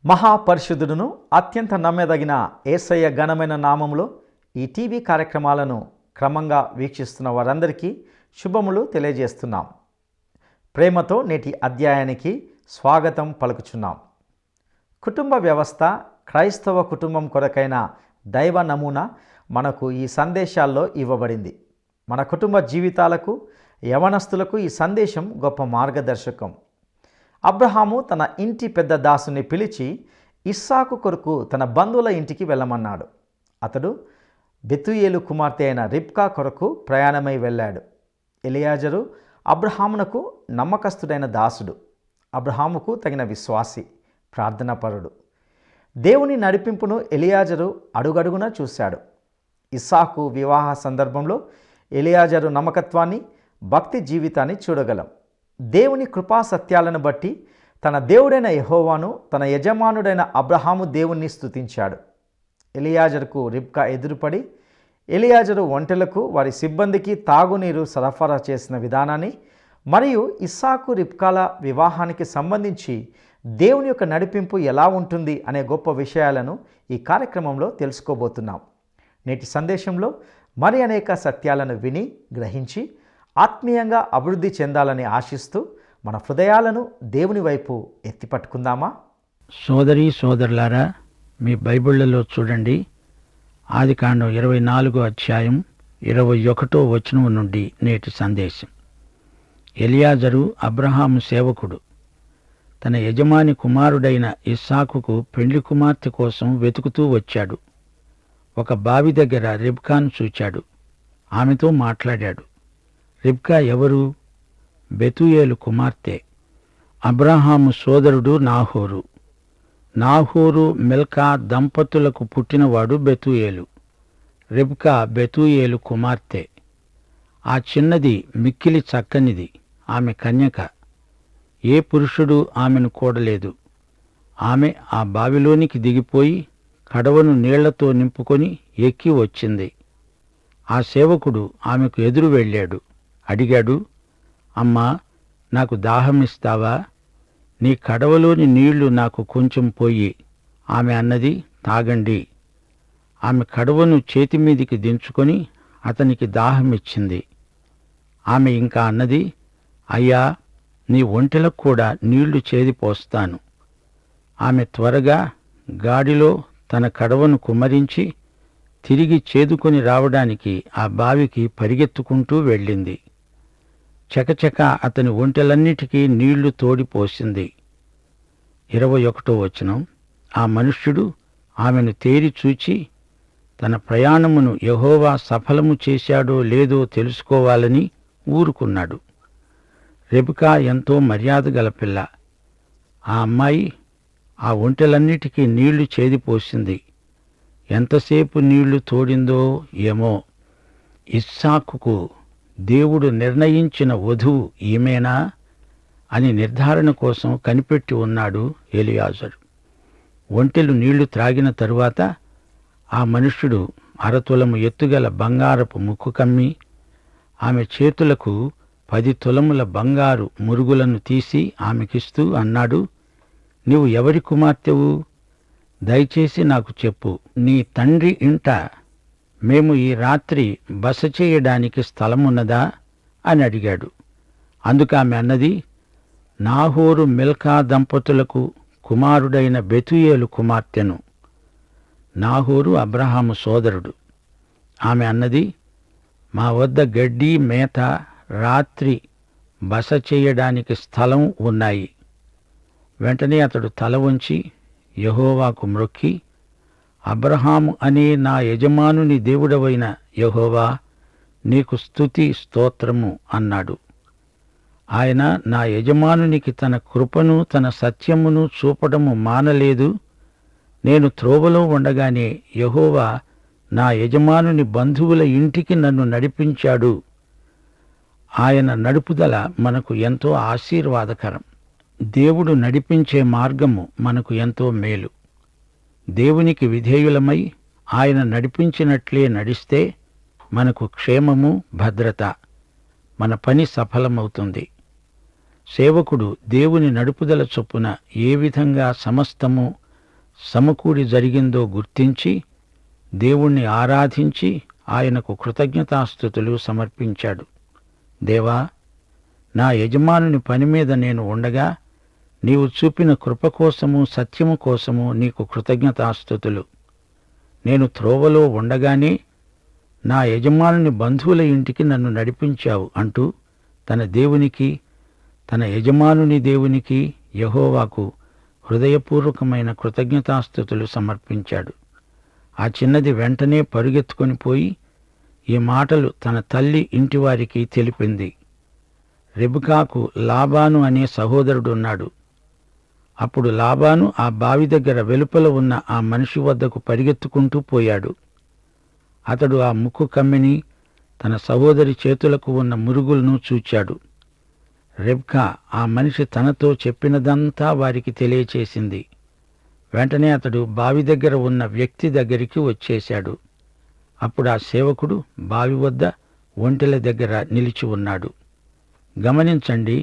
మహాపరిశుద్ధుడును అత్యంత నమ్మదగిన యేసయ్య ఘనమైన నామములో ఈ టీవీ కార్యక్రమాలను క్రమంగా వీక్షిస్తున్న వారందరికీ శుభములు తెలియజేస్తున్నాం. ప్రేమతో నేటి అధ్యాయానికి స్వాగతం పలుకుచున్నాం. కుటుంబ వ్యవస్థ క్రైస్తవ కుటుంబం కొరకైన దైవ నమూనా మనకు ఈ సందేశాల్లో ఇవ్వబడింది. మన కుటుంబ జీవితాలకు, యవనస్తులకు ఈ సందేశం గొప్ప మార్గదర్శకం. అబ్రహాము తన ఇంటి పెద్ద దాసుని పిలిచి ఇస్సాకు కొరకు తన బంధువుల ఇంటికి వెళ్ళమన్నాడు. అతడు బెతూయేలు కుమార్తె అయిన రిబ్కా కొరకు ప్రయాణమై వెళ్ళాడు. ఎలియాజరు అబ్రహామునకు నమ్మకస్తుడైన దాసుడు, అబ్రహాముకు తగిన విశ్వాసి, ప్రార్థనాపరుడు. దేవుని నడిపింపును ఎలియాజరు అడుగడుగునా చూశాడు. ఇస్సాకు వివాహ సందర్భంలో ఎలియాజరు నమ్మకత్వాన్ని, భక్తి జీవితాన్ని చూడగలం. దేవుని కృపా సత్యాలను బట్టి తన దేవుడైన యెహోవాను, తన యజమానుడైన అబ్రహాము దేవుణ్ణి స్తుతించాడు. ఎలియాజరుకు రిబ్కా ఎదురుపడి ఎలియాజరు ఒంటెలకు, వారి సిబ్బందికి తాగునీరు సరఫరా చేసిన విధానాన్ని మరియు ఇస్సాకు రిబ్కాల వివాహానికి సంబంధించి దేవుని యొక్క నడిపింపు ఎలా ఉంటుంది అనే గొప్ప విషయాలను ఈ కార్యక్రమంలో తెలుసుకోబోతున్నాం. నేటి సందేశంలో మరి అనేక సత్యాలను విని గ్రహించి ఆత్మీయంగా అభివృద్ధి చెందాలని ఆశిస్తూ మన హృదయాలను దేవుని వైపు ఎత్తిపట్టుకుందామా? సోదరీ సోదరులారా, మీ బైబిళ్లలో చూడండి. ఆదికాండం 24వ అధ్యాయం 21వ వచనం నుండి నేటి సందేశం. ఎలియాజరు అబ్రహాము సేవకుడు. తన యజమాని కుమారుడైన ఇస్సాకుకు పెండ్లి కుమార్తె కోసం వెతుకుతూ వచ్చాడు. ఒక బావి దగ్గర రిబ్కాను చూచాడు. ఆమెతో మాట్లాడాడు. రిబ్కా ఎవరు? బెతూయేలు కుమార్తె. అబ్రహాము సోదరుడు నాహోరు. నాహోరు మిల్కా దంపతులకు పుట్టినవాడు బెతూయేలు. రిబ్కా బెతూయేలు కుమార్తె. ఆ చిన్నది మిక్కిలి చక్కనిది, ఆమె కన్యక. ఏ పురుషుడు ఆమెను కూడలేదు. ఆమె ఆ బావిలోనికి దిగిపోయి కడవను నీళ్లతో నింపుకొని ఎక్కి వచ్చింది. ఆ సేవకుడు ఆమెకు ఎదురు వెళ్ళాడు. అడిగాడు, అమ్మా, నాకు దాహమిస్తావా? నీ కడవలోని నీళ్లు నాకు కొంచెం పోయి. ఆమె అన్నది, తాగండి. ఆమె కడవను చేతిమీదికి దించుకొని అతనికి దాహమిచ్చింది. ఆమె ఇంకా అన్నది, అయ్యా, నీ ఒంటెలకు కూడా నీళ్లు చేదిపోస్తాను. ఆమె త్వరగా గాడిలో తన కడవను కుమ్మరించి తిరిగి చేదుకొని రావడానికి ఆ బావికి పరిగెత్తుకుంటూ వెళ్ళింది. చకచక అతని ఒంటెలన్నిటికీ నీళ్లు తోడిపోసింది. 21వ వచనం. ఆ మనుష్యుడు ఆమెను తేరి చూచి తన ప్రయాణమును యెహోవా సఫలము చేశాడో లేదో తెలుసుకోవాలని ఊరుకున్నాడు. రెబెకా ఎంతో మర్యాద గల పిల్ల. ఆ అమ్మాయి ఆ ఒంటెలన్నిటికీ నీళ్లు చేదిపోసింది. ఎంతసేపు నీళ్లు తోడిందో ఏమో. ఇస్సాకుకు దేవుడు నిర్ణయించిన వధువు ఈమెనా అని నిర్ధారణ కోసం కనిపెట్టి ఉన్నాడు ఎలియాజరు. ఒంటెలు నీళ్లు త్రాగిన తరువాత ఆ మనుష్యుడు అరతులము ఎత్తుగల బంగారపు ముక్కు కమ్మి ఆమె చేతులకు 10 తులముల బంగారు మురుగులను తీసి ఆమెకిస్తూ అన్నాడు, నీవు ఎవరి కుమార్తెవు? దయచేసి నాకు చెప్పు. నీ తండ్రి ఇంట మేము ఈ రాత్రి బస చేయడానికి స్థలమున్నదా అని అడిగాడు. అందుకు ఆమె అన్నది, నాహోరు మిల్కా దంపతులకు కుమారుడైన బెతూయేలు కుమార్తెను. నాహోరు అబ్రహాము సోదరుడు. ఆమె అన్నది, మా వద్ద గడ్డి, మేత, రాత్రి బస చేయడానికి స్థలం ఉన్నాయి. వెంటనే అతడు తల వంచి యెహోవాకు మ్రొక్కి, అబ్రహాము అనే నా యజమానుని దేవుడవైన యెహోవా, నీకు స్తుతి స్తోత్రము అన్నాడు. ఆయన నా యజమానునికి తన కృపను, తన సత్యమును చూపడము మానలేదు. నేను త్రోవలో ఉండగానే యెహోవా నా యజమానుని బంధువుల ఇంటికి నన్ను నడిపించాడు. ఆయన నడుపుదల మనకు ఎంతో ఆశీర్వాదకరం. దేవుడు నడిపించే మార్గము మనకు ఎంతో మేలు. దేవునికి విధేయులమై ఆయన నడిపించినట్లే నడిస్తే మనకు క్షేమము, భద్రత. మన పని సఫలమవుతుంది. సేవకుడు దేవుని నడుపుదల చొప్పున ఏ విధంగా సమస్తము సమకూడి జరిగిందో గుర్తించి దేవుణ్ణి ఆరాధించి ఆయనకు కృతజ్ఞతాస్తుతులు సమర్పించాడు. దేవా, నా యజమానుని పని మీద నేను ఉండగా నీవు చూపిన కృప కోసము సత్యము కోసము నీకు కృతజ్ఞతాస్తుతులు. నేను త్రోవలో ఉండగానే నా యజమానుని బంధువుల ఇంటికి నన్ను నడిపించావు అంటూ తన దేవునికి, తన యజమానుని దేవునికి యెహోవాకు హృదయపూర్వకమైన కృతజ్ఞతాస్తుతులు సమర్పించాడు. ఆ చిన్నది వెంటనే పరుగెత్తుకొని పోయి ఈ మాటలు తన తల్లి ఇంటివారికి తెలిపింది. రెబెకాకు లాబాను అనే సహోదరుడున్నాడు. అప్పుడు లాబాను ఆ బావి దగ్గర వెలుపల ఉన్న ఆ మనిషి వద్దకు పరిగెత్తుకుంటూ పోయాడు. అతడు ఆ ముక్కు కమ్మిని, తన సహోదరి చేతులకు ఉన్న మురుగులను చూచాడు. రెబ్కా ఆ మనిషి తనతో చెప్పినదంతా వారికి తెలియచేసింది. వెంటనే అతడు బావి దగ్గర ఉన్న వ్యక్తి దగ్గరికి వచ్చేశాడు. అప్పుడు ఆ సేవకుడు బావి వద్ద ఒంటెల దగ్గర నిలిచి ఉన్నాడు. గమనించండి,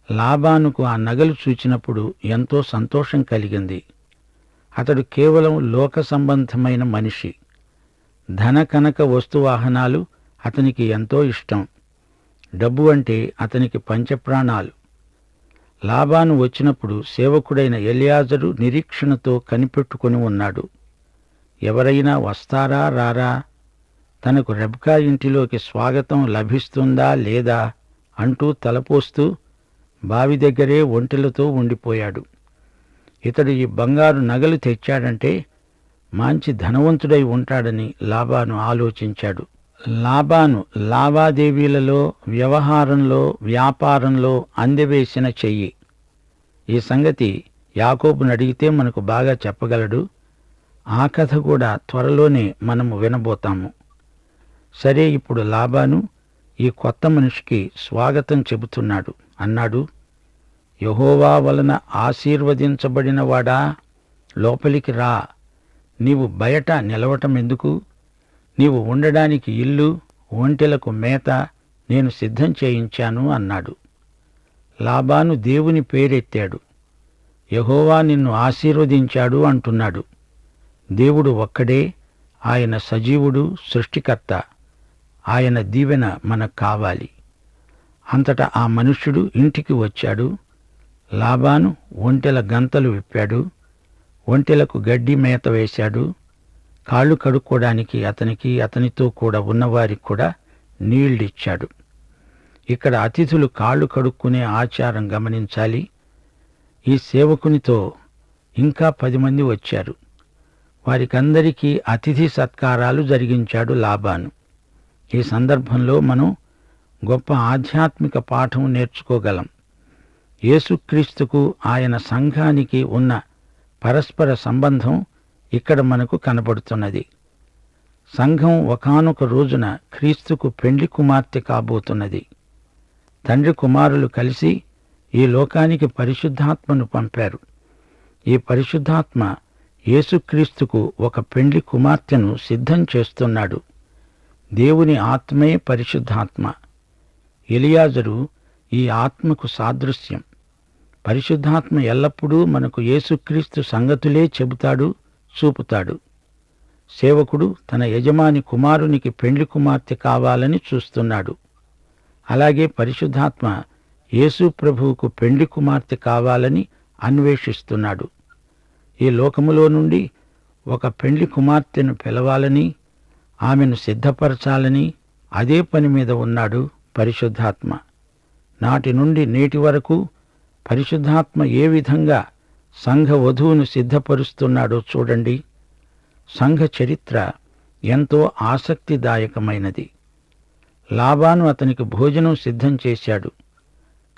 లాబానుకు ఆ నగలు చూచినప్పుడు ఎంతో సంతోషం కలిగింది. అతడు కేవలం లోక సంబంధమైన మనిషి. ధన కనక వస్తువాహనాలు అతనికి ఎంతో ఇష్టం. డబ్బు అంటే అతనికి పంచప్రాణాలు. లాబాను వచ్చినప్పుడు సేవకుడైన ఎలియాజరు నిరీక్షణతో కనిపెట్టుకుని ఉన్నాడు. ఎవరైనా వస్తారా రారా, తనకు రెబ్కా ఇంటిలోకి స్వాగతం లభిస్తుందా లేదా అంటూ తలపోస్తూ బావి దగ్గరే ఒంటెలతో ఉండిపోయాడు. ఇతడు ఈ బంగారు నగలు తెచ్చాడంటే మంచి ధనవంతుడై ఉంటాడని లాబాను ఆలోచించాడు. లాబాను లావాదేవీలలో, వ్యవహారంలో, వ్యాపారంలో అందెవేసిన చెయ్యి. ఈ సంగతి యాకోబును అడిగితే మనకు బాగా చెప్పగలడు. ఆ కథ కూడా త్వరలోనే మనము వినబోతాము. సరే, ఇప్పుడు లాబాను ఈ కొత్త మనిషికి స్వాగతం చెబుతున్నాడు. అన్నాడు, యెహోవా వలన ఆశీర్వదించబడినవాడా, లోపలికి రా. నీవు బయట నిలవటమెందుకు? నీవు ఉండడానికి ఇల్లు, ఒంటెలకు మేత నేను సిద్ధం చేయించాను అన్నాడు. లాబాను దేవుని పేరెత్తాడు. యెహోవా నిన్ను ఆశీర్వదించాడు అంటున్నాడు. దేవుడు ఒక్కడే, ఆయన సజీవుడు, సృష్టికర్త. ఆయన దీవెన మనకు కావాలి. అంతటా ఆ మనుష్యుడు ఇంటికి వచ్చాడు. లాబాను ఒంటెల గంతలు విప్పాడు. ఒంటెలకు గడ్డి మేత వేశాడు. కాళ్ళు కడుక్కోవడానికి అతనికి, అతనితో కూడా ఉన్నవారికి కూడా నీళ్ళిచ్చాడు. ఇక్కడ అతిథులు కాళ్ళు కడుక్కునే ఆచారం గమనించాలి. ఈ సేవకునితో ఇంకా 10 మంది వచ్చారు. వారికందరికీ అతిథి సత్కారాలు జరిగించాడు లాబాను. ఈ సందర్భంలో మనం గొప్ప ఆధ్యాత్మిక పాఠం నేర్చుకోగలం. యేసుక్రీస్తుకు, ఆయన సంఘానికి ఉన్న పరస్పర సంబంధం ఇక్కడ మనకు కనబడుతున్నది. సంఘం ఒకానొక రోజున క్రీస్తుకు పెండ్లి కుమార్తె కాబోతున్నది. తండ్రి కుమారులు కలిసి ఈ లోకానికి పరిశుద్ధాత్మను పంపారు. ఈ పరిశుద్ధాత్మ యేసుక్రీస్తుకు ఒక పెండ్లి కుమార్తెను సిద్ధం చేస్తున్నాడు. దేవుని ఆత్మే పరిశుద్ధాత్మ. ఎలియాజరు ఈ ఆత్మకు సాదృశ్యం. పరిశుద్ధాత్మ ఎల్లప్పుడూ మనకు యేసుక్రీస్తు సంగతులే చెబుతాడు, చూపుతాడు. సేవకుడు తన యజమాని కుమారునికి పెండ్లి కుమార్తె కావాలని చూస్తున్నాడు. అలాగే పరిశుద్ధాత్మ యేసు ప్రభువుకు పెండ్లి కుమార్తె కావాలని అన్వేషిస్తున్నాడు. ఈ లోకములో నుండి ఒక పెండ్లి కుమార్తెను పిలవాలని, ఆమెను సిద్ధపరచాలని అదే పని మీద ఉన్నాడు పరిశుద్ధాత్మ. నాటి నుండి నేటి వరకు పరిశుద్ధాత్మ ఏ విధంగా సంఘ వధువును సిద్ధపరుస్తున్నాడో చూడండి. సంఘ చరిత్ర ఎంతో ఆసక్తిదాయకమైనది. లాబాను అతనికి భోజనం సిద్ధం చేశాడు.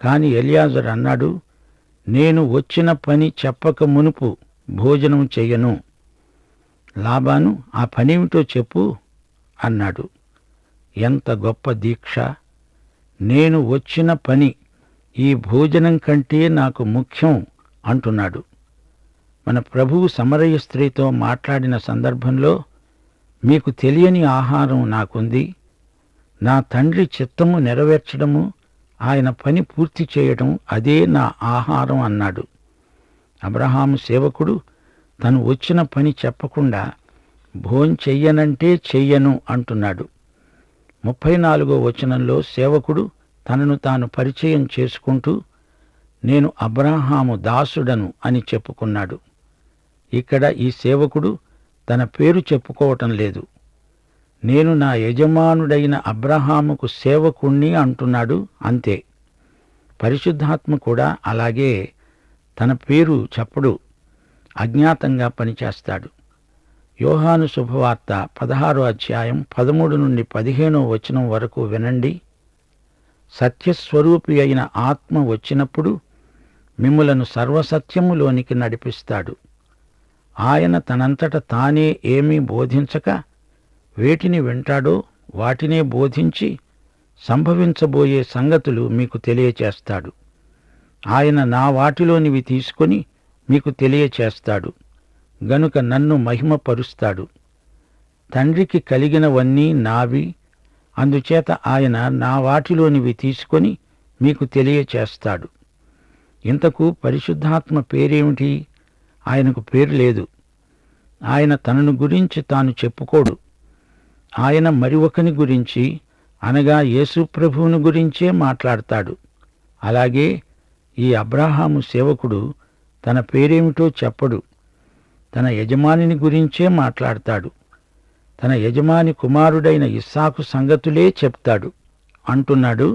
కాని ఎలియాజరు అన్నాడు, నేను వచ్చిన పని చెప్పక మునుపు భోజనం చెయ్యను. లాబాను, ఆ పనేమిటో చెప్పు అన్నాడు. ఎంత గొప్ప దీక్ష! నేను వచ్చిన పని ఈ భోజనం కంటే నాకు ముఖ్యం అంటున్నాడు. మన ప్రభువు సమరయ స్త్రీతో మాట్లాడిన సందర్భంలో, మీకు తెలియని ఆహారం నాకుంది. నా తండ్రి చిత్తము నెరవేర్చడము, ఆయన పని పూర్తి చేయడం, అదే నా ఆహారం అన్నాడు. అబ్రహాము సేవకుడు తను వచ్చిన పని చెప్పకుండా భోంచెయ్యనంటే చెయ్యను అంటున్నాడు. 34వ వచనంలో సేవకుడు తనను తాను పరిచయం చేసుకుంటూ నేను అబ్రాహాము దాసుడను అని చెప్పుకున్నాడు. ఇక్కడ ఈ సేవకుడు తన పేరు చెప్పుకోవటం లేదు. నేను నా యజమానుడైన అబ్రహాముకు సేవకుణ్ణి అంటున్నాడు, అంతే. పరిశుద్ధాత్మ కూడా అలాగే తన పేరు చెప్పడు, అజ్ఞాతంగా పనిచేస్తాడు. యోహాను శుభవార్త 16వ అధ్యాయం 13 నుండి 15వ వచనం వరకు వినండి. సత్యస్వరూపి అయిన ఆత్మ వచ్చినప్పుడు మిమ్ములను సర్వసత్యములోనికి నడిపిస్తాడు. ఆయన తనంతట తానే ఏమీ బోధించక వేటిని వింటాడో వాటినే బోధించి సంభవించబోయే సంగతులు మీకు తెలియచేస్తాడు. ఆయన నా వాటిలోనివి తీసుకొని మీకు తెలియచేస్తాడు గనుక నన్ను మహిమపరుస్తాడు. తండ్రికి కలిగినవన్నీ నావి, అందుచేత ఆయన నా వాటిలోనివి తీసుకొని మీకు తెలియచేస్తాడు. ఇంతకు పరిశుద్ధాత్మ పేరేమిటి? ఆయనకు పేరు లేదు. ఆయన తనను గురించి తాను చెప్పుకోడు. ఆయన మరి ఒకని గురించి, అనగా యేసు ప్రభువును గురించే మాట్లాడతాడు. అలాగే ఈ అబ్రాహాము సేవకుడు తన పేరేమిటో చెప్పడు. తన యజమానిని గురించే మాట్లాడతాడు. తన యజమాని కుమారుడైన ఇస్సాకు సంగతులే చెప్తాడు. అంటున్నాడు,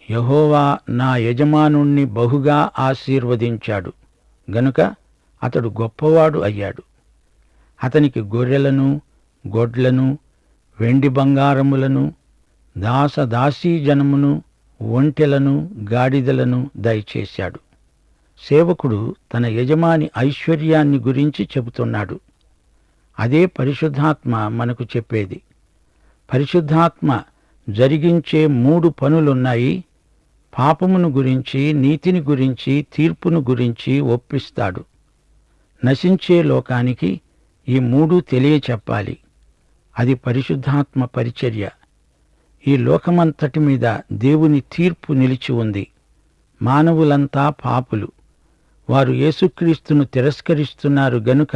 యెహోవా నా యజమానుణ్ణి బహుగా ఆశీర్వదించాడు గనుక అతడు గొప్పవాడు అయ్యాడు. అతనికి గొర్రెలను, గొడ్లను, వెండి బంగారములను, దాసదాసీజనమును, ఒంటెలను, గాడిదలను దయచేశాడు. సేవకుడు తన యజమాని ఐశ్వర్యాన్ని గురించి చెబుతున్నాడు. అదే పరిశుద్ధాత్మ మనకు చెప్పేది. పరిశుద్ధాత్మ జరిగించే 3 పనులున్నాయి. పాపమును గురించి, నీతిని గురించి, తీర్పును గురించి ఒప్పిస్తాడు. నశించే లోకానికి ఈ 3 తెలియచెప్పాలి. అది పరిశుద్ధాత్మ పరిచర్య. ఈ లోకమంతటి మీద దేవుని తీర్పు నిలిచి ఉంది. మానవులంతా పాపులు. వారు యేసుక్రీస్తును తిరస్కరిస్తున్నారు గనుక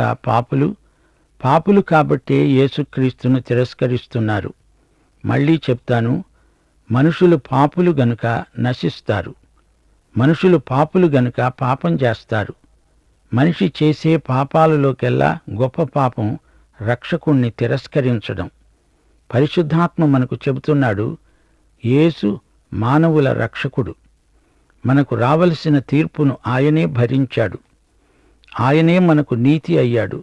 పాపులు కాబట్టే యేసుక్రీస్తును తిరస్కరిస్తున్నారు. మళ్ళీ చెప్తాను, మనుషులు పాపులు గనుక నశిస్తారు. మనుషులు పాపులు గనుక పాపం చేస్తారు. మనిషి చేసే పాపాలలోకెల్లా గొప్ప పాపం రక్షకుణ్ణి తిరస్కరించడం. పరిశుద్ధాత్మ మనకు చెబుతున్నాడు, యేసు మానవుల రక్షకుడు. మనకు రావలసిన తీర్పును ఆయనే భరించాడు. ఆయనే మనకు నీతి అయ్యాడు.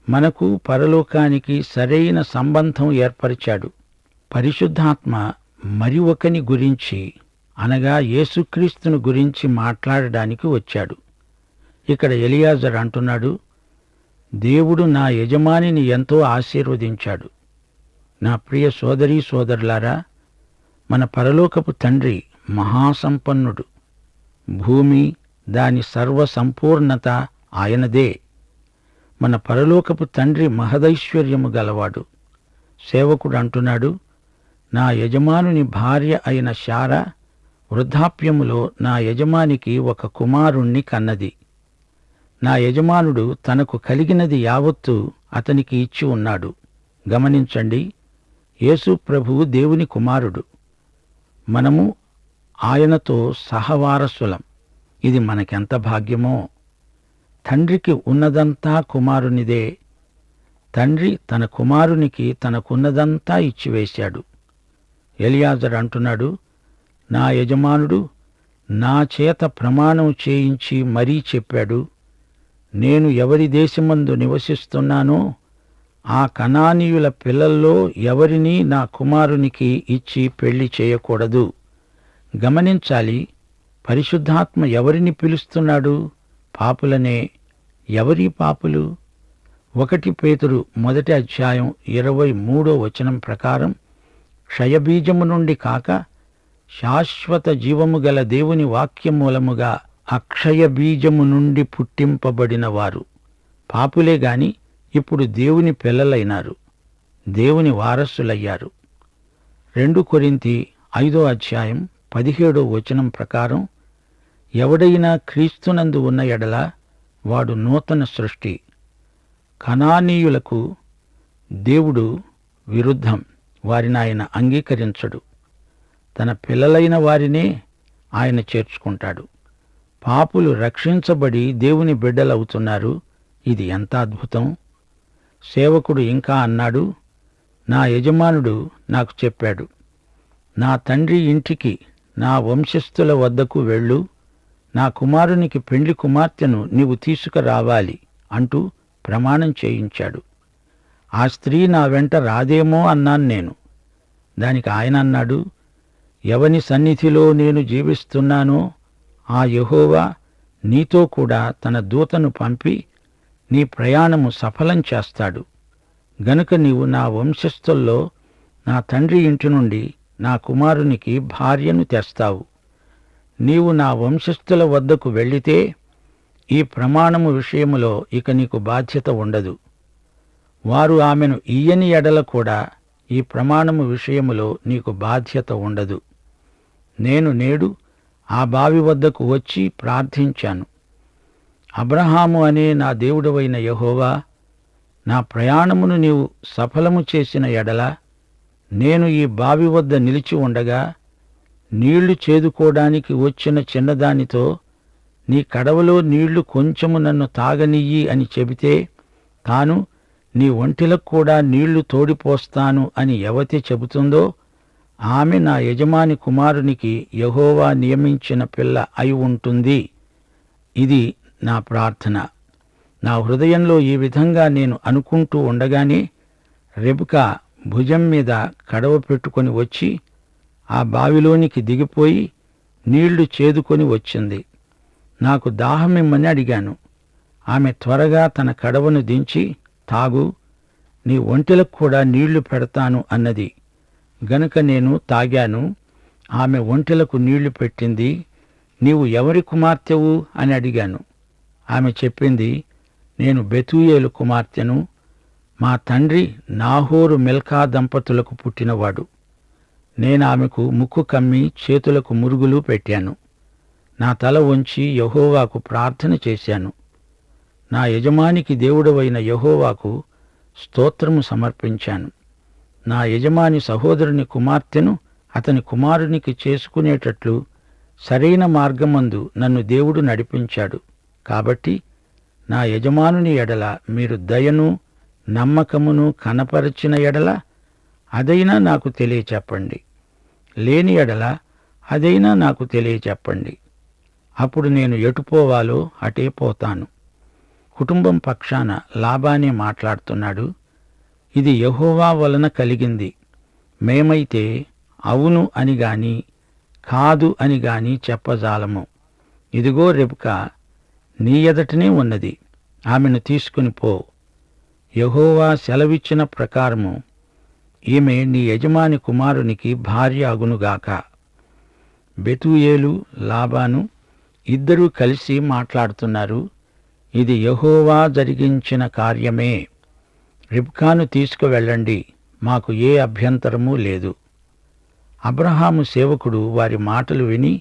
మనకు పరలోకానికి సరైన సంబంధం ఏర్పరిచాడు. పరిశుద్ధాత్మ మరి ఒకని గురించి, అనగా యేసుక్రీస్తును గురించి మాట్లాడడానికి వచ్చాడు. ఇక్కడ ఎలియాజరు అంటున్నాడు, దేవుడు నా యజమానిని ఎంతో ఆశీర్వదించాడు. నా ప్రియ సోదరీ సోదరులారా, మన పరలోకపు తండ్రి మహాసంపన్నుడు. భూమి, దాని సర్వసంపూర్ణత ఆయనదే. మన పరలోకపు తండ్రి మహదైశ్వర్యము గలవాడు. సేవకుడు అంటున్నాడు, నా యజమానుని భార్య అయిన శారా వృద్ధాప్యములో నా యజమానికి ఒక కుమారుణ్ణి కన్నది. నా యజమానుడు తనకు కలిగినది యావత్తు అతనికి ఇచ్చి ఉన్నాడు. గమనించండి, యేసు ప్రభువు దేవుని కుమారుడు. మనము ఆయనతో సహవారసులం. ఇది మనకెంత భాగ్యమో! తండ్రికి ఉన్నదంతా కుమారునిదే. తండ్రి తన కుమారునికి తనకున్నదంతా ఇచ్చివేశాడు. ఎలియాజరు అంటున్నాడు, నా యజమానుడు నా చేత ప్రమాణం చేయించి మరీ చెప్పాడు, నేను ఎవరి దేశమందు నివసిస్తున్నానో ఆ కనానీయుల పిల్లల్లో ఎవరినీ నా కుమారునికి ఇచ్చి పెళ్లి చేయకూడదు. గమనించాలి, పరిశుద్ధాత్మ ఎవరిని పిలుస్తున్నాడు? పాపులనే. ఎవరి పాపులు? 1 పేతురు 1వ అధ్యాయం 23వ వచనం ప్రకారం క్షయబీజము నుండి కాక శాశ్వత జీవము గల దేవుని వాక్యం మూలముగా అక్షయ బీజము నుండి పుట్టింపబడిన వారు పాపులే గాని ఇప్పుడు దేవుని పిల్లలైనారు, దేవుని వారసులయ్యారు. 2 కొరింథీ 5వ అధ్యాయం 17వ వచనం ప్రకారం ఎవడైనా క్రీస్తునందు ఉన్న ఎడల వాడు నూతన సృష్టి, కనానీయులకు దేవుడు విరుద్ధం, వారిని ఆయన అంగీకరించడు. తన పిల్లలైన వారినే ఆయన చేర్చుకుంటాడు. పాపులు రక్షించబడి దేవుని బిడ్డలవుతున్నారు. ఇది ఎంత అద్భుతం! సేవకుడు ఇంకా అన్నాడు, నా యజమానుడు నాకు చెప్పాడు, నా తండ్రి ఇంటికి, నా వంశస్థుల వద్దకు వెళ్ళు, నా కుమారునికి పెండ్లి కుమార్తెను నీవు తీసుకురావాలి అంటూ ప్రమాణం చేయించాడు. ఆ స్త్రీ నా వెంట రాదేమో అన్నాను నేను. దానికి ఆయన అన్నాడు, ఎవని సన్నిధిలో నేను జీవిస్తున్నానో ఆ యెహోవా నీతో కూడా తన దూతను పంపి నీ ప్రయాణము సఫలం చేస్తాడు. గనుక నీవు నా వంశస్థుల్లో నా తండ్రి ఇంటి నుండి నా కుమారునికి భార్యను తెస్తావు. నీవు నా వంశస్థుల వద్దకు వెళ్ళితే ఈ ప్రమాణము విషయములో ఇక నీకు బాధ్యత ఉండదు. వారు ఆమెను ఇయ్యని ఎడల కూడా ఈ ప్రమాణము విషయములో నీకు బాధ్యత ఉండదు. నేను నేడు ఆ బావి వద్దకు వచ్చి ప్రార్థించాను. అబ్రహాము అనే నా దేవుడవైన యెహోవా, నా ప్రయాణమును నీవు సఫలము చేసిన ఎడల నేను ఈ బావి వద్ద నిలిచి ఉండగా నీళ్లు చేదుకోవడానికి వచ్చిన చిన్నదానితో నీ కడవలో నీళ్లు కొంచెము నన్ను తాగనియ్యి అని చెబితే, తాను నీ ఒంటిలకు కూడా నీళ్లు తోడిపోస్తాను అని ఎవతి చెబుతుందో ఆమె నా యజమాని కుమారునికి యెహోవా నియమించిన పిల్ల అయి ఉంటుంది. ఇది నా ప్రార్థన. నా హృదయంలో ఈ విధంగా నేను అనుకుంటూ ఉండగానే రెబెకా భుజం మీద కడవ పెట్టుకొని వచ్చి ఆ బావిలోనికి దిగిపోయి నీళ్లు చేదుకొని వచ్చింది. నాకు దాహమిమ్మని అడిగాను. ఆమె త్వరగా తన కడవను దించి, తాగు, నీ ఒంటెలకు కూడా నీళ్లు పెడతాను అన్నది. గనుక నేను తాగాను. ఆమె ఒంటెలకు నీళ్లు పెట్టింది. నీవు ఎవరి కుమార్తెవు అని అడిగాను. ఆమె చెప్పింది, నేను బెతూయేలు కుమార్తెను. మా తండ్రి నాహోరు మిల్కా దంపతులకు పుట్టినవాడు. నేను ఆమెకు ముక్కు కమ్మి చేతులకు మురుగులు పెట్టాను. నా తల వంచి యెహోవాకు ప్రార్థన చేశాను. నా యజమానికి దేవుడవైన యెహోవాకు స్తోత్రము సమర్పించాను. నా యజమాని సహోదరుని కుమార్తెను అతని కుమారునికి చేసుకునేటట్లు సరైన మార్గమందు నన్ను దేవుడు నడిపించాడు. కాబట్టి నా యజమానుని ఎడల మీరు దయను నమ్మకమును కనపరచిన ఎడల అదైనా నాకు తెలియచెప్పండి. లేని ఎడల అదైనా నాకు తెలియచెప్పండి. అప్పుడు నేను ఎటుపోవాలో అటే పోతాను. కుటుంబం పక్షాన లాబానే మాట్లాడుతున్నాడు. ఇది యెహోవా వలన కలిగింది. మేమైతే అవును అని గాని కాదు అని గాని చెప్పజాలము. ఇదిగో రెబెకా నీ ఎదటనే ఉన్నది, ఆమెను తీసుకుని పో. యెహోవా సెలవిచ్చిన ప్రకారము ఈమె నీ యజమాని కుమారునికి భార్య అగునుగాక. బెతూయేలు, లాబాను ఇద్దరూ కలిసి మాట్లాడుతున్నారు. ఇది యెహోవా జరిగించిన కార్యమే. రిబ్కాను తీసుకువెళ్ళండి, మాకు ఏ అభ్యంతరమూ లేదు. అబ్రహాము సేవకుడు వారి మాటలు విని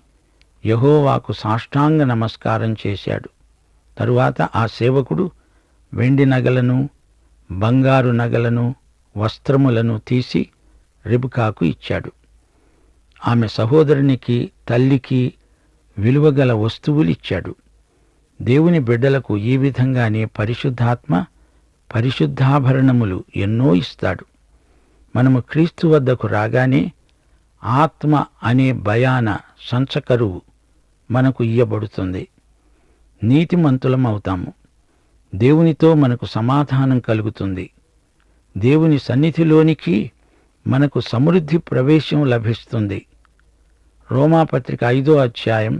యెహోవాకు సాష్టాంగ నమస్కారం చేశాడు. తరువాత ఆ సేవకుడు వెండి నగలను, బంగారు నగలను, వస్త్రములను తీసి రిబ్కాకు ఇచ్చాడు. ఆమె సహోదరునికి, తల్లికి విలువగల వస్తువులిచ్చాడు. దేవుని బిడ్డలకు ఈ విధంగానే పరిశుద్ధాత్మ పరిశుద్ధాభరణములు ఎన్నో ఇస్తాడు. మనము క్రీస్తు వద్దకు రాగానే ఆత్మ అనే బయాన సంచకరువు మనకు ఇయ్యబడుతుంది. నీతిమంతులమవుతాము. దేవునితో మనకు సమాధానం కలుగుతుంది. దేవుని సన్నిధిలోనికి మనకు సమృద్ధి ప్రవేశం లభిస్తుంది. రోమాపత్రిక 5వ అధ్యాయం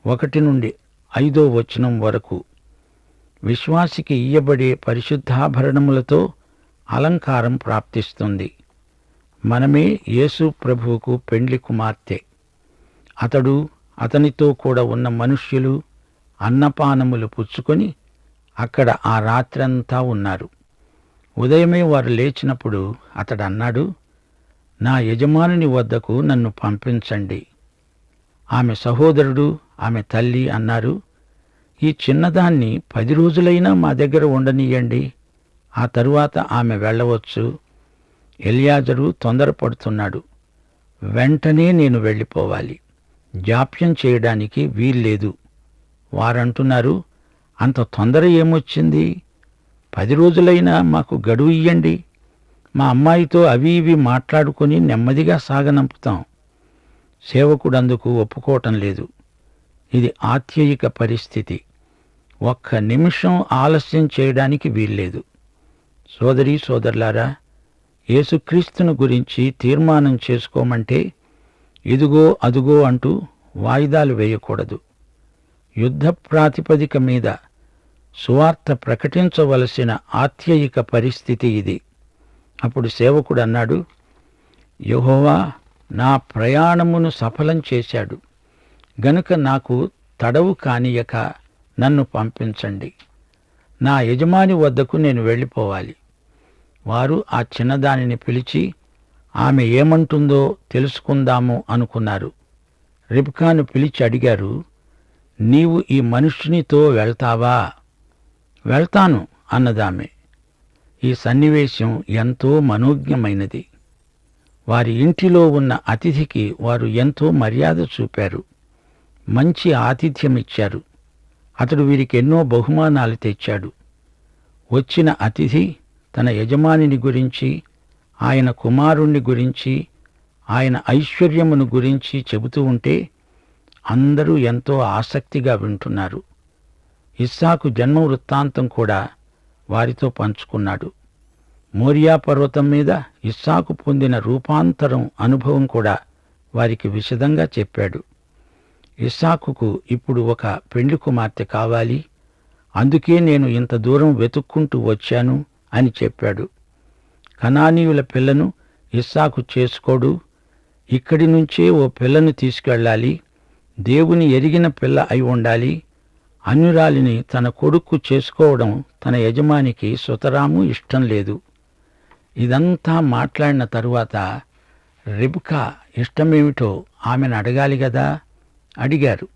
1 నుండి 5వ వచనం వరకు. విశ్వాసికి ఇయ్యబడే పరిశుద్ధాభరణములతో అలంకారం ప్రాప్తిస్తుంది. మనమే యేసు ప్రభువుకు పెండ్లి కుమార్తె. అతడు, అతనితో కూడా ఉన్న మనుష్యులు అన్నపానములు పుచ్చుకొని అక్కడ ఆ రాత్రంతా ఉన్నారు. ఉదయమే వారు లేచినప్పుడు అతడన్నాడు, నా యజమానుని వద్దకు నన్ను పంపించండి. ఆమె సహోదరుడు, ఆమె తల్లి అన్నారు, ఈ చిన్నదాన్ని 10 రోజులైనా మా దగ్గర ఉండనీయండి, ఆ తరువాత ఆమె వెళ్ళవచ్చు. ఎలియాజరు తొందరపడుతున్నాడు. వెంటనే నేను వెళ్ళిపోవాలి, జాప్యం చేయడానికి వీల్లేదు. వారంటున్నారు, అంత తొందర ఏమొచ్చింది? 10 రోజులైనా మాకు గడువు ఇయ్యండి. మా అమ్మాయితో అవి ఇవి మాట్లాడుకుని నెమ్మదిగా సాగనంపుతాం. సేవకుడందుకు ఒప్పుకోవటం లేదు. ఇది ఆత్యయిక పరిస్థితి. ఒక్క నిమిషం ఆలస్యం చేయడానికి వీల్లేదు. సోదరీ సోదరులారా, యేసుక్రీస్తును గురించి తీర్మానం చేసుకోమంటే ఇదిగో అదుగో అంటూ వాయిదాలు వేయకూడదు. యుద్ధ ప్రాతిపదిక మీద సువార్త ప్రకటించవలసిన ఆత్యయిక పరిస్థితి ఇది. అప్పుడు సేవకుడు అన్నాడు, యెహోవా నా ప్రయాణమును సఫలం చేశాడు గనుక నాకు తడవు కానియక నన్ను పంపించండి. నా యజమాని వద్దకు నేను వెళ్ళిపోవాలి. వారు ఆ చిన్నదానిని పిలిచి ఆమె ఏమంటుందో తెలుసుకుందాము అనుకున్నారు. రిబ్కాను పిలిచి అడిగారు, నీవు ఈ మనుష్యునితో వెళ్తావా? వెళ్తాను అన్నదామె. ఈ సన్నివేశం ఎంతో మనోజ్ఞమైనది. వారి ఇంటిలో ఉన్న అతిథికి వారు ఎంతో మర్యాద చూపారు. మంచి ఆతిథ్యమిచ్చారు. అతడు వీరికి ఎన్నో బహుమానాలు తెచ్చాడు. వచ్చిన అతిథి తన యజమానిని గురించి, ఆయన కుమారుణ్ణి గురించి, ఆయన ఐశ్వర్యమును గురించి చెబుతూ ఉంటే అందరూ ఎంతో ఆసక్తిగా వింటున్నారు. ఇస్సాకు జన్మ వృత్తాంతం కూడా వారితో పంచుకున్నాడు. మోరియా పర్వతం మీద ఇస్సాకు పొందిన రూపాంతరం అనుభవం కూడా వారికి విశదంగా చెప్పాడు. ఇస్సాకుకు ఇప్పుడు ఒక పెండ్లి కుమార్తె కావాలి, అందుకే నేను ఇంత దూరం వెతుక్కుంటూ వచ్చాను అని చెప్పాడు. కనానీయుల పిల్లను ఇస్సాకు చేసుకోడు, ఇక్కడి నుంచే ఓ పిల్లను తీసుకెళ్ళాలి, దేవుని ఎరిగిన పిల్ల అయి ఉండాలి. అన్యురాలిని తన కొడుకు చేసుకోవడం తన యజమానికి సుతరాము ఇష్టం లేదు. ఇదంతా మాట్లాడిన తరువాత రిబ్కా ఇష్టమేమిటో ఆమెను అడగాలి గదా. అడిగారు.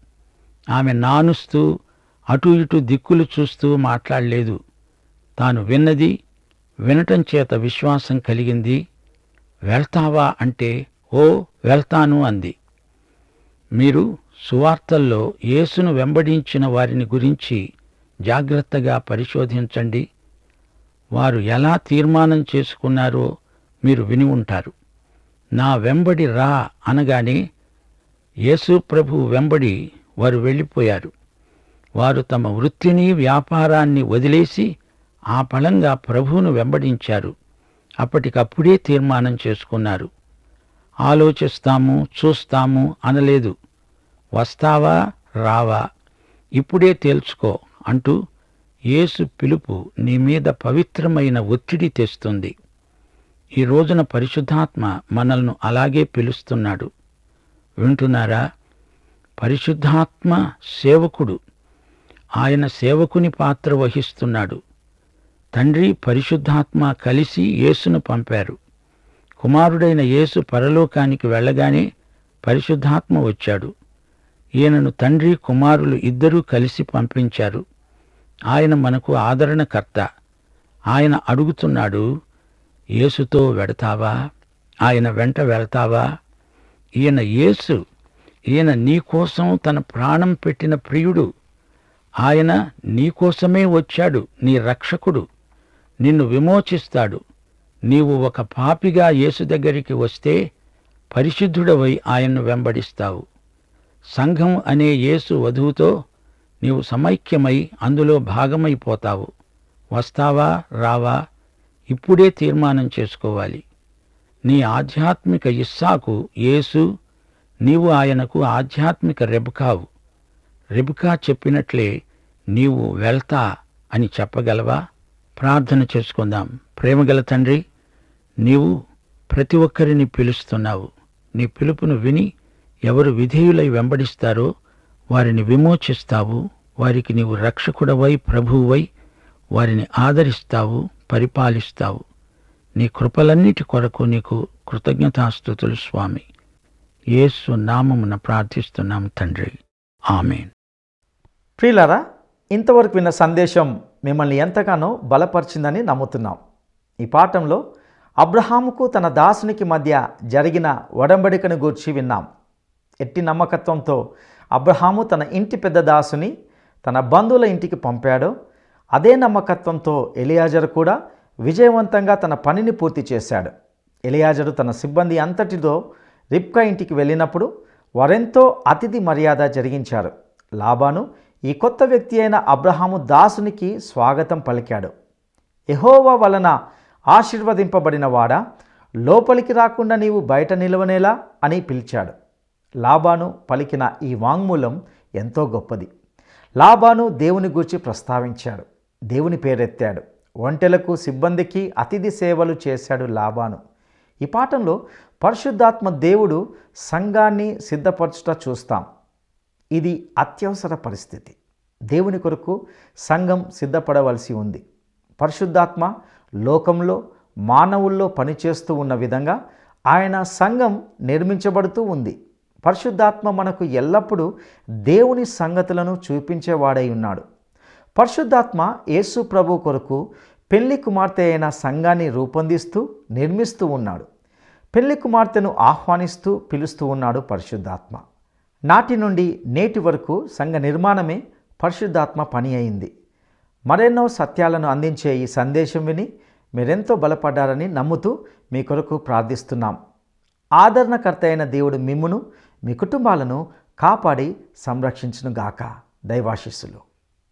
ఆమె నానుస్తూ అటు ఇటు దిక్కులు చూస్తూ మాట్లాడలేదు. తాను విన్నది, వినటం చేత విశ్వాసం కలిగింది. వెళ్తావా అంటే ఓ వెళ్తాను అంది. మీరు సువార్తల్లో యేసును వెంబడించిన వారిని గురించి జాగ్రత్తగా పరిశోధించండి. వారు ఎలా తీర్మానం చేసుకున్నారో మీరు విని ఉంటారు. నా వెంబడి రా అనగానే యేసు ప్రభు వెంబడి వారు వెళ్ళిపోయారు. వారు తమ వృత్తిని వ్యాపారాన్ని వదిలేసి ఆ ఫలంగా ప్రభువును వెంబడించారు. అప్పటికప్పుడే తీర్మానం చేసుకున్నారు. ఆలోచిస్తాము, చూస్తాము అనలేదు. వస్తావా రావా ఇప్పుడే తేల్చుకో అంటూ యేసు పిలుపు నీ మీద పవిత్రమైన ఒత్తిడి తెస్తుంది. ఈ రోజున పరిశుద్ధాత్మ మనల్ని అలాగే పిలుస్తున్నాడు. వింటున్నారా? పరిశుద్ధాత్మ సేవకుడు. ఆయన సేవకుని పాత్ర వహిస్తున్నాడు. తండ్రి పరిశుద్ధాత్మ కలిసి యేసును పంపారు. కుమారుడైన యేసు పరలోకానికి వెళ్ళగానే పరిశుద్ధాత్మ వచ్చాడు. ఈయనను తండ్రి కుమారులు ఇద్దరూ కలిసి పంపించారు. ఆయన మనకు ఆదరణకర్త. ఆయన అడుగుతున్నాడు, యేసుతో వెడతావా? ఆయన వెంట వెళ్తావా? ఈయన యేసు, ఈయన నీకోసం తన ప్రాణం పెట్టిన ప్రియుడు. ఆయన నీకోసమే వచ్చాడు, నీ రక్షకుడు. నిన్ను విమోచిస్తాడు. నీవు ఒక పాపిగా యేసు దగ్గరికి వస్తే పరిశుద్ధుడవై ఆయన్ను వెంబడిస్తావు. సంఘం అనే యేసు వధువుతో నీవు సమైక్యమై అందులో భాగమైపోతావు. వస్తావా రావా ఇప్పుడే తీర్మానం చేసుకోవాలి. నీ ఆధ్యాత్మిక ఇస్సాకు యేసు, నీవు ఆయనకు ఆధ్యాత్మిక రెబ్కావు. రెబ్కా చెప్పినట్లే నీవు వెళ్తా అని చెప్పగలవా? ప్రార్థన చేసుకుందాం. ప్రేమగల తండ్రి, నీవు ప్రతి ఒక్కరిని పిలుస్తున్నావు. నీ పిలుపును విని ఎవరు విధేయులై వెంబడిస్తారో వారిని విమోచిస్తావు. వారికి నీవు రక్షకుడవై ప్రభువై వారిని ఆదరిస్తావు, పరిపాలిస్తావు. నీ కృపలన్నిటి కొరకు నీకు కృతజ్ఞతాస్తుతులు స్వామి. యేసు నామమున ప్రార్థిస్తున్నాం తండ్రి, ఆమేన్. ప్రియులారా, ఇంతవరకు విన్న సందేశం మిమ్మల్ని ఎంతగానో బలపరిచిందని నమ్ముతున్నాం. ఈ పాఠంలో అబ్రహాముకు తన దాసునికి మధ్య జరిగిన ఒడంబడికను గూర్చి విన్నాం. ఎట్టి నమ్మకత్వంతో అబ్రహాము తన ఇంటి పెద్ద దాసుని తన బంధువుల ఇంటికి పంపాడో అదే నమ్మకత్వంతో ఎలియాజరు కూడా విజయవంతంగా తన పనిని పూర్తి చేశాడు. ఎలియాజరు తన సిబ్బంది అంతటితో రిబ్కా ఇంటికి వెళ్ళినప్పుడు వారెంతో అతిథి మర్యాద జరిగించారు. లాబాను ఈ కొత్త వ్యక్తి అయిన అబ్రహాము దాసునికి స్వాగతం పలికాడు. యెహోవా వలన ఆశీర్వదింపబడిన వాడా, లోపలికి రాకుండా నీవు బయట నిలవనేలా అని పిలిచాడు. లాబాను పలికిన ఈ వాంగ్మూలం ఎంతో గొప్పది. లాబాను దేవుని గూర్చి ప్రస్తావించాడు, దేవుని పేరెత్తాడు. ఒంటెలకు సిబ్బందికి అతిథి సేవలు చేశాడు లాబాను. ఈ పాఠంలో పరిశుద్ధాత్మ దేవుడు సంఘాన్ని సిద్ధపరచుట చూస్తాం. ఇది అత్యవసర పరిస్థితి. దేవుని కొరకు సంఘం సిద్ధపడవలసి ఉంది. పరిశుద్ధాత్మ లోకంలో మానవుల్లో పనిచేస్తూ ఉన్న విధంగా ఆయన సంఘం నిర్మించబడుతూ ఉంది. పరిశుద్ధాత్మ మనకు ఎల్లప్పుడూ దేవుని సంగతులను చూపించేవాడై ఉన్నాడు. పరిశుద్ధాత్మ యేసు ప్రభు కొరకు పెళ్లి కుమార్తె అయిన సంఘాన్ని రూపొందిస్తూ నిర్మిస్తూ ఉన్నాడు. పెళ్లి కుమార్తెను ఆహ్వానిస్తూ పిలుస్తూ ఉన్నాడు పరిశుద్ధాత్మ. నాటి నుండి నేటి వరకు సంఘ నిర్మాణమే పరిశుద్ధాత్మ పని అయింది. మరెన్నో సత్యాలను అందించే ఈ సందేశం విని మీరెంతో బలపడ్డారని నమ్ముతూ మీ కొరకు ప్రార్థిస్తున్నాం. ఆదరణకర్త అయిన దేవుడు మిమ్మును మీ కుటుంబాలను కాపాడి సంరక్షించునుగాక. దైవాశీస్సులు.